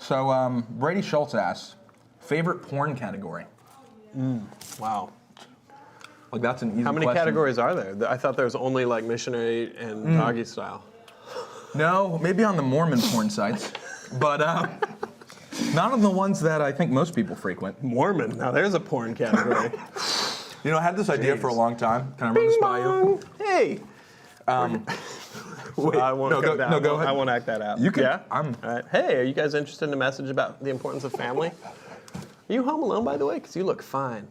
So Brady Schultz asks, favorite porn category? Wow. Like that's an easy How many question. categories are there? I thought there was only like missionary and doggy style. No, maybe on the Mormon porn sites, but none of the ones that I think most people frequent. Mormon. Now there's a porn category. You know, I had this idea for a long time. Can I run this by you? Hey. Wait, I won't go ahead. I won't act that out. You can. Yeah? I'm. All right. Hey, are you guys interested in a message about the importance of family? Are you home alone, by the way? Because you look fine.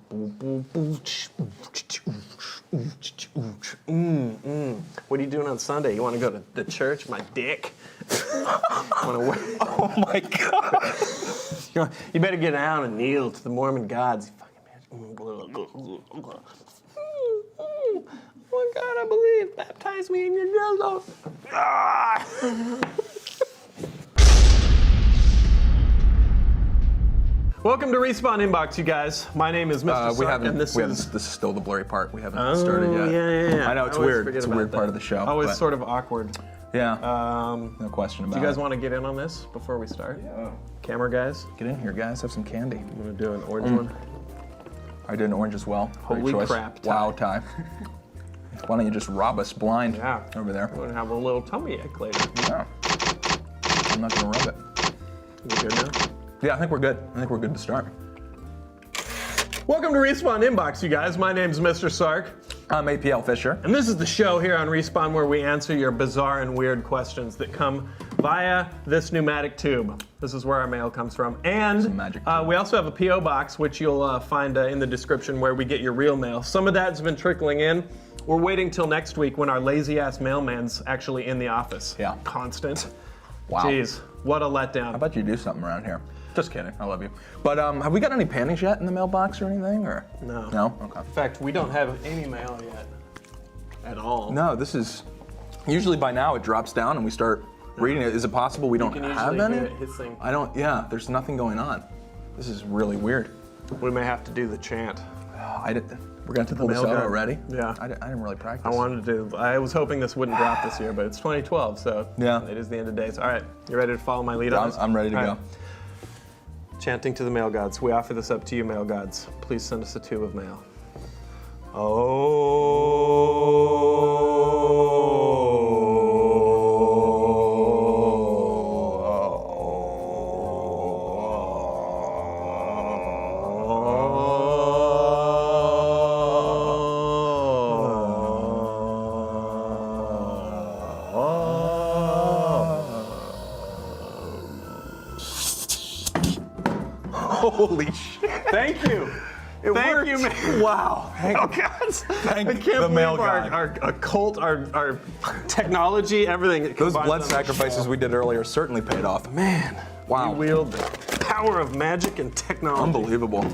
What are you doing on Sunday? You want to go to the church? My dick. Oh my God. You better get down and kneel to the Mormon gods. You fucking bitch. Oh my God, I believe. Baptize me in your dildo. Welcome to Respawn Inbox, you guys. My name is Mr. Sark, and this is still the blurry part. We haven't started yet. Yeah. I know, it's weird. It's a weird part of the show. Always but sort of awkward. Yeah, no question about it. Do you guys want to get in on this before we start? Yeah. Camera guys? Get in here, guys. Have some candy. I'm going to do an orange one. I did an orange as well. Great Holy choice. crap, Ty. Wow, Ty. Why don't you just rob us blind over there? We're going to have a little tummy ache later. Yeah. I'm not going to rub it. You good now? Yeah, I think we're good. I think we're good to start. Welcome to Respawn Inbox, you guys. My name's Mr. Sark. I'm APLFisher. And this is the show here on Respawn where we answer your bizarre and weird questions that come via this pneumatic tube. This is where our mail comes from. And we also have a P.O. box, which you'll find in the description where we get your real mail. Some of that's been trickling in. We're waiting till next week when our lazy-ass mailman's actually in the office. Yeah. Constant. Wow. Jeez, what a letdown. How about you do something around here? Just kidding, I love you. But have we got any panties yet in the mailbox or anything, or? No. No? Okay. In fact, we don't have any mail yet. At all. No, this is, usually by now it drops down and we start reading it. Is it possible we don't have any? Hear it hissing. There's nothing going on. This is really weird. We may have to do the chant. We're gonna have to pull this out already? Yeah. I didn't really practice. I was hoping this wouldn't drop this year, but it's 2012, so yeah. It is the end of days. All right, you ready to follow my lead on this? I'm ready to go. Chanting to the mail gods. We offer this up to you, mail gods. Please send us a tube of mail. Holy shit. Thank you. Thank you, man. Wow. Thank I can't the believe mail god. our occult, our technology, everything. Those blood sacrifices we did earlier certainly paid off. Man. Wow. You wield the power of magic and technology. Unbelievable.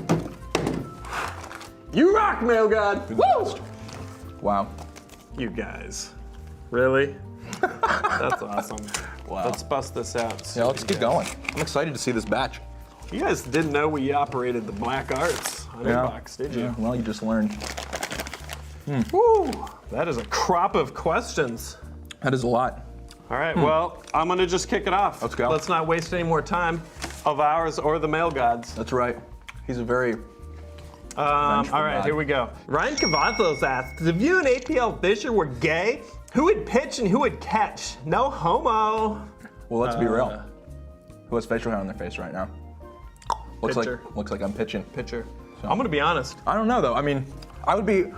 You rock, mail god. Woo! Wow. You guys. Really? That's awesome. Wow. Let's bust this out. Yeah, let's get going. I'm excited to see this batch. You guys didn't know we operated the black arts on Inbox, did you? Yeah, well, you just learned. Woo! That is a crop of questions. That is a lot. All right, well, I'm gonna just kick it off. Let's go. Let's not waste any more time of ours or the mail gods. That's right. He's a very all right, god. here we go. Ryan Cavazos asks, if you and APLFisher were gay, who would pitch and who would catch? No homo. Well, let's be real. Who has facial hair on their face right now? Looks like I'm pitching. Pitcher. So. I'm gonna be honest. I don't know though. I mean, I would be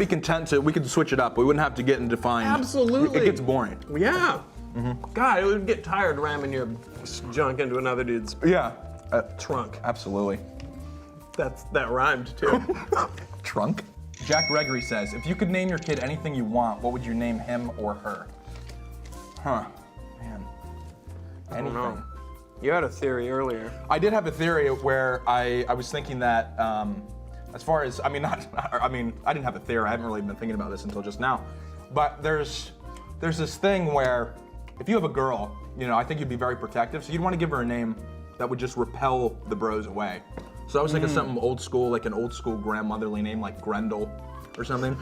content to. We could switch it up. We wouldn't have to get and define. Absolutely. It gets boring. Yeah. God, it would get tired ramming your junk into another dude's trunk. Absolutely. That rhymed too. Trunk. Jack Gregory says, if you could name your kid anything you want, what would you name him or her? Huh. Man. Anything. I don't know. You had a theory earlier. I did have a theory where I was thinking that as far as, I didn't have a theory. I haven't really been thinking about this until just now. But there's this thing where if you have a girl, I think you'd be very protective. So you'd want to give her a name that would just repel the bros away. So I was thinking something old school, like an old school grandmotherly name like Grendel or something.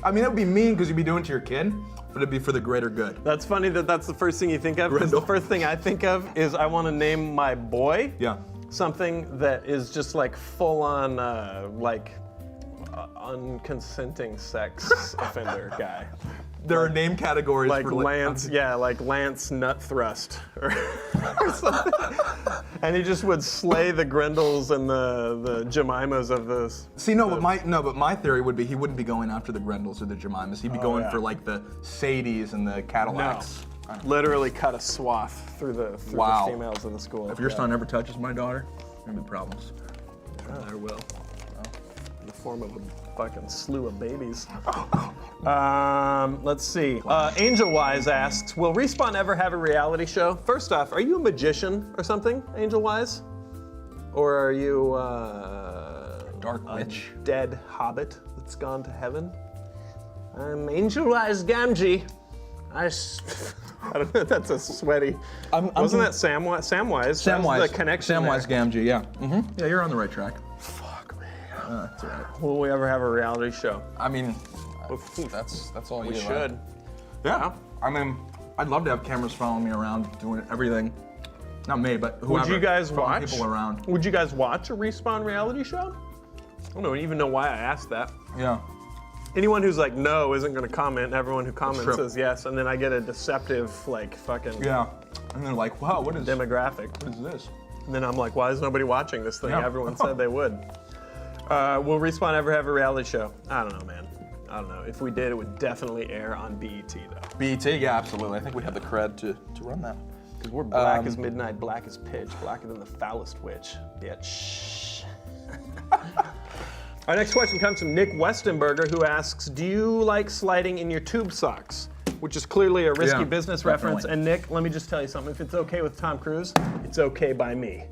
I mean, that would be mean because you'd be doing it to your kid, but it'd be for the greater good. That's funny that that's the first thing you think of, because the first thing I think of is I want to name my boy something that is just like full on unconsenting sex offender guy. There are name categories like for Lance, like Lance Nut Thrust or something. And he just would slay the Grendels and the Jemimas of this. See, but my theory would be he wouldn't be going after the Grendels or the Jemimas. He'd be going for like the Sadies and the Cadillacs. No. Literally cut a swath through the females of the school. If your son ever touches my daughter, there'll be problems. There will. In the form of a fucking slew of babies. Let's see. Angel Wise asks, will Respawn ever have a reality show? First off, are you a magician or something, Angel Wise? Or are you Dark witch? Dead hobbit that's gone to heaven? I'm Angel Wise Gamgee. I don't know if that's a sweaty. Wasn't that Samwise? Samwise. The connection Samwise there. Gamgee, yeah. Yeah, you're on the right track. Fuck me. That's all right. Will we ever have a reality show? I mean, that's all you We should. Right? Yeah. I mean, I'd love to have cameras following me around doing everything. Not me, but whoever. Would you guys following watch? People around. Would you guys watch a Respawn reality show? I don't even know why I asked that. Yeah. Anyone who's like no isn't going to comment, and everyone who comments True. says yes, and then I get a deceptive like fucking Yeah. And they're like, wow, what is demographic. What is this? And then I'm like, why is nobody watching this thing? Yeah. Everyone said they would. Will Respawn ever have a reality show? I don't know, man. I don't know. If we did, it would definitely air on BET though. BET, yeah, absolutely. I think we have the cred to run that. Because we're black as midnight, black as pitch, blacker than the foulest witch. Bitch. Our next question comes from Nick Westenberger, who asks, do you like sliding in your tube socks? Which is clearly a risky business reference. And Nick, let me just tell you something. If it's okay with Tom Cruise, it's okay by me.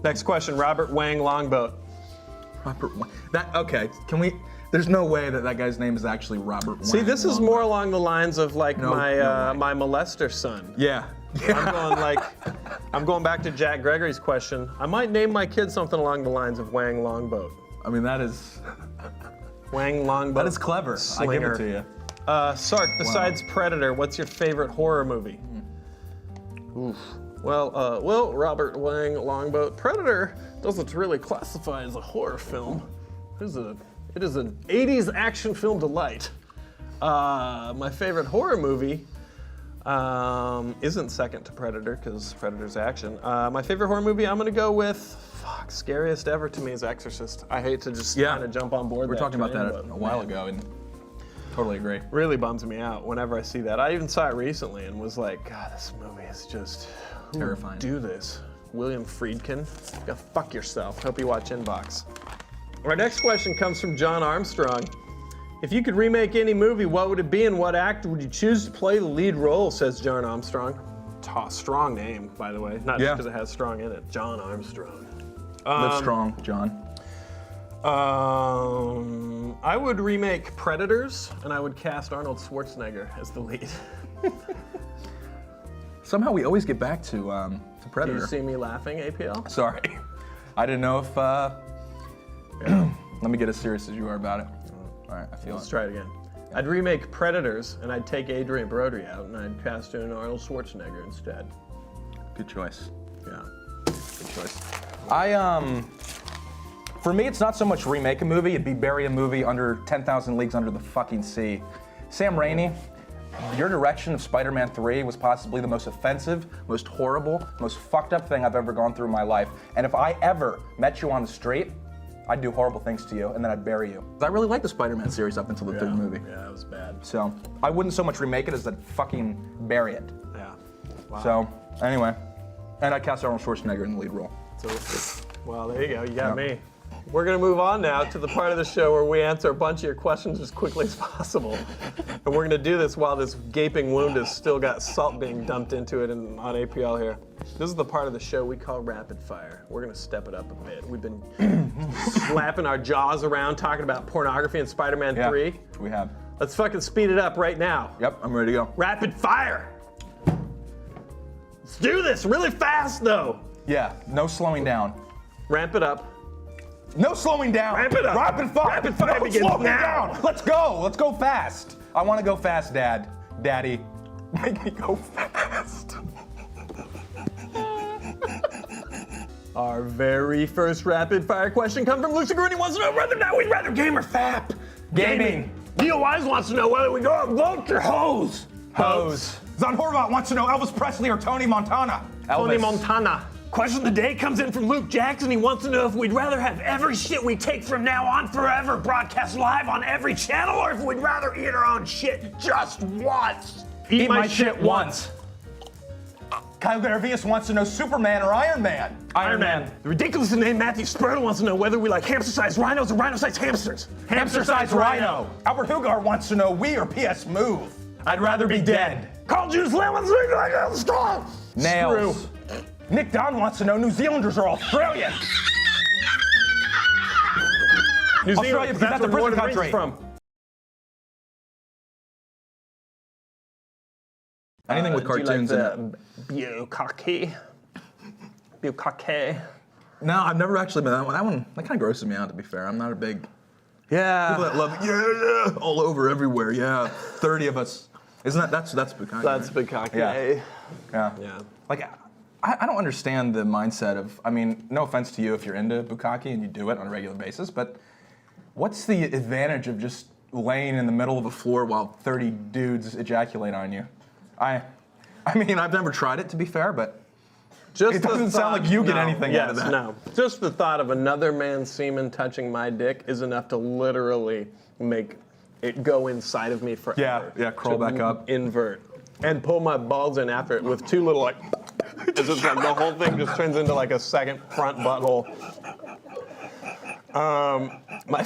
Next question, Robert Wang Longboat. Robert Wang. Okay, can we? There's no way that guy's name is actually Robert Wang. See, this is more along the lines of like my molester son. Yeah. I'm going back to Jack Gregory's question. I might name my kid something along the lines of Wang Longboat. I mean, that is Wang Longboat. that is clever. Slinger. I give it to you. Sark, besides Predator, what's your favorite horror movie? Oof. Well, Robert Wang Longboat, Predator doesn't really classify as a horror film. It is an 80s action film delight. My favorite horror movie isn't second to Predator, because Predator's action. My favorite horror movie, I'm gonna go with, scariest ever to me is Exorcist. I hate to just kind of jump on board. We were talking about that a while ago, and totally agree. Really bums me out whenever I see that. I even saw it recently and was like, God, this movie is just terrifying. Do this. William Friedkin, go fuck yourself. Hope you watch Inbox. Our next question comes from John Armstrong. If you could remake any movie, what would it be and what actor would you choose to play the lead role, says John Armstrong. Strong name, by the way. Not just because it has strong in it. John Armstrong. Live strong, John. I would remake Predators, and I would cast Arnold Schwarzenegger as the lead. Somehow we always get back to Predator. Do you see me laughing, APL? Sorry. I didn't know if... Let me get as serious as you are about it. All right, I feel Let's try it again. I'd remake Predators, and I'd take Adrian Brody out, and I'd cast in Arnold Schwarzenegger instead. Good choice. Yeah. Good choice. For me, it's not so much remake a movie, it'd be bury a movie under 10,000 Leagues Under the fucking sea. Sam Raimi, your direction of Spider-Man 3 was possibly the most offensive, most horrible, most fucked up thing I've ever gone through in my life. And if I ever met you on the street, I'd do horrible things to you, and then I'd bury you. I really liked the Spider-Man series up until the third movie. Yeah, it was bad. So, I wouldn't so much remake it as I'd fucking bury it. Yeah. Wow. So, anyway. And I'd cast Arnold Schwarzenegger in the lead role. So, well, there you go. You got me. We're going to move on now to the part of the show where we answer a bunch of your questions as quickly as possible. And we're going to do this while this gaping wound has still got salt being dumped into it on APL here. This is the part of the show we call rapid fire. We're going to step it up a bit. We've been slapping our jaws around talking about pornography and Spider-Man 3. We have. Let's fucking speed it up right now. Yep, I'm ready to go. Rapid fire! Let's do this really fast, though. Yeah, no slowing down. Ramp it up. No slowing down. Ramp it up. Rapid fire. Rapid fire no begins slowing now. down. Let's go. Let's go fast. I want to go fast, Dad. Daddy. Make me go fast. Our very first rapid fire question comes from Lucy Green. He wants to know whether or not we'd rather game or fap. Gaming. Neil Wise wants to know whether we go out vote or hose. Hose. Zon Horvat wants to know Elvis Presley or Tony Montana. Tony Elvis. Montana. Question of the day comes in from Luke Jackson. He wants to know if we'd rather have every shit we take from now on forever broadcast live on every channel, or if we'd rather eat our own shit just once. Eat my shit once. Kyle Garvius wants to know Superman or Iron Man. Iron Man. The ridiculous name Matthew Spurtle wants to know whether we like hamster-sized rhinos or rhino-sized hamsters. Hamster-sized rhino. Albert Hugar wants to know we or PS Move. I'd rather be dead. Carl Juice Lamb wants to know like a storm. Nails. Screw. Nick Don wants to know New Zealanders are Australian. New Zealand, Australia, because that's a where prison Lord of the Rings country. is from. Anything with cartoons in it. Bukkake. Bukkake. No, I've never actually been that one. That kind of grosses me out, to be fair. I'm not a big people Yeah. that love yeah, all over, everywhere. Yeah, 30 of us. Isn't that's Bukkake? That's right? Bukkake. Yeah. Yeah. Like, I don't understand the mindset of. I mean, no offense to you if you're into Bukkake and you do it on a regular basis, but what's the advantage of just laying in the middle of a floor while 30 dudes ejaculate on you? I mean, I've never tried it, to be fair, but Just it doesn't sound like you get anything out of that. No. Just the thought of another man's semen touching my dick is enough to literally make it go inside of me forever. Yeah, crawl back up. Invert. And pull my balls in after it with two little, like, it's just like the whole thing just turns into like a second front butthole. My